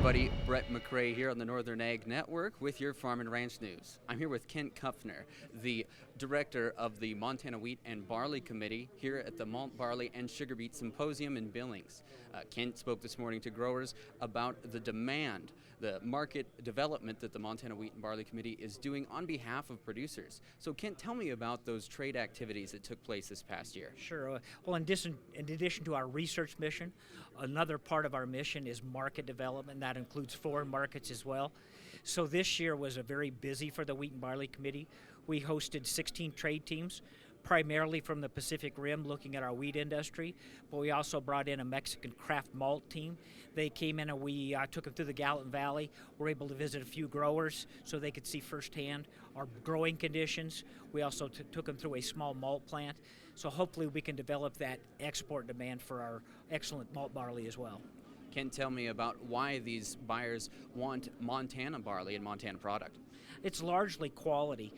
everybody. Brett McRae here on the Northern Ag Network with your Farm and Ranch News. I'm here with Kent Kupfner, the director of the Montana Wheat and Barley Committee here at the Malt, Barley, and Sugarbeet Symposium in Billings. Kent spoke this morning to growers about the demand, the market development that the Montana Wheat and Barley Committee is doing on behalf of producers. So Kent, tell me about those trade activities that took place this past year. Sure. Well, in addition to our research mission, another part of our mission is market development. That includes foreign markets as well. So this year was a very busy for the Wheat and Barley Committee. We hosted 16 trade teams, primarily from the Pacific Rim, looking at our wheat industry, but we also brought in a Mexican craft malt team. They came in and we took them through the Gallatin Valley. We're able to visit a few growers so they could see firsthand our growing conditions. We also took them through a small malt plant, so hopefully we can develop that export demand for our excellent malt barley as well. Ken, tell me about why these buyers want Montana barley and Montana product. It's largely quality,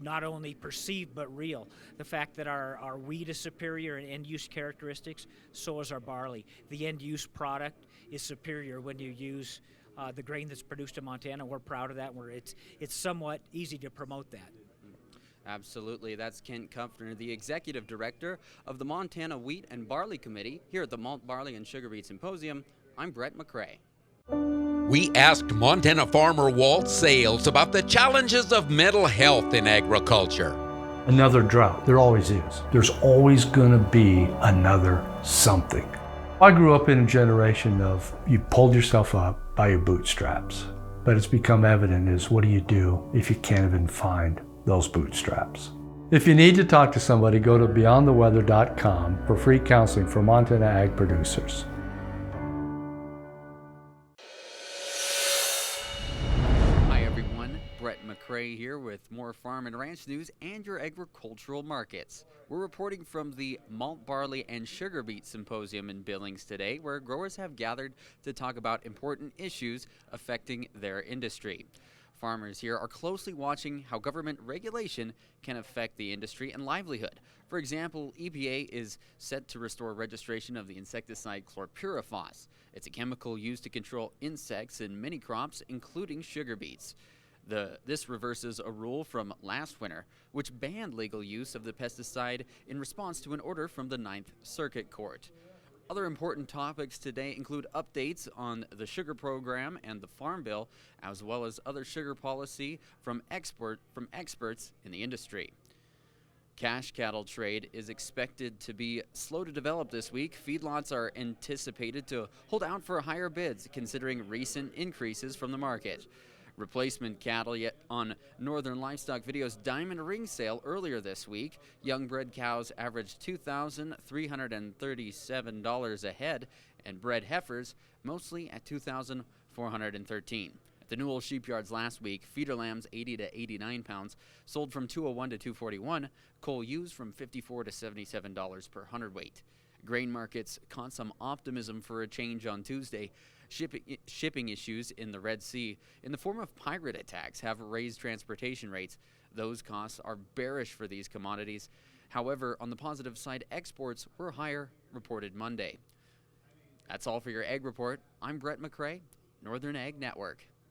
not only perceived but real. The fact that our wheat is superior in end-use characteristics, so is our barley. The end-use product is superior when you use the grain that's produced in Montana. We're proud of that. It's somewhat easy to promote that. Absolutely. That's Kent Kupfner, the executive director of the Montana Wheat and Barley Committee here at the Malt, Barley, and Sugarbeet Symposium. I'm Brett McRae. We asked Montana farmer Walt Sales about the challenges of mental health in agriculture. Another drought. There always is. There's always going to be another something. I grew up in a generation of you pulled yourself up by your bootstraps. But it's become evident is what do you do if you can't even find those bootstraps? If you need to talk to somebody, go to beyondtheweather.com for free counseling for Montana ag producers. Brett McRae here with more farm and ranch news and your agricultural markets. We're reporting from the Malt, Barley, and Sugarbeet Symposium in Billings today, where growers have gathered to talk about important issues affecting their industry. Farmers here are closely watching how government regulation can affect the industry and livelihood. For example, EPA is set to restore registration of the insecticide chlorpyrifos. It's a chemical used to control insects in many crops, including sugar beets. This reverses a rule from last winter, which banned legal use of the pesticide in response to an order from the Ninth Circuit Court. Other important topics today include updates on the sugar program and the Farm Bill, as well as other sugar policy from experts in the industry. Cash cattle trade is expected to be slow to develop this week. Feedlots are anticipated to hold out for higher bids, considering recent increases from the market. Replacement cattle yet on Northern Livestock Video's Diamond Ring sale earlier this week. Young bred cows averaged $2,337 a head, and bred heifers mostly at $2,413. At the Newell Sheepyards last week, feeder lambs 80 to 89 pounds sold from $201 to $241, coal ewes from $54 to $77 per hundredweight. Grain markets caught some optimism for a change on Tuesday. Shipping issues in the Red Sea in the form of pirate attacks have raised transportation rates. Those costs are bearish for these commodities. However, on the positive side, exports were higher, reported Monday. That's all for your Ag Report. I'm Brett McRae, Northern Ag Network.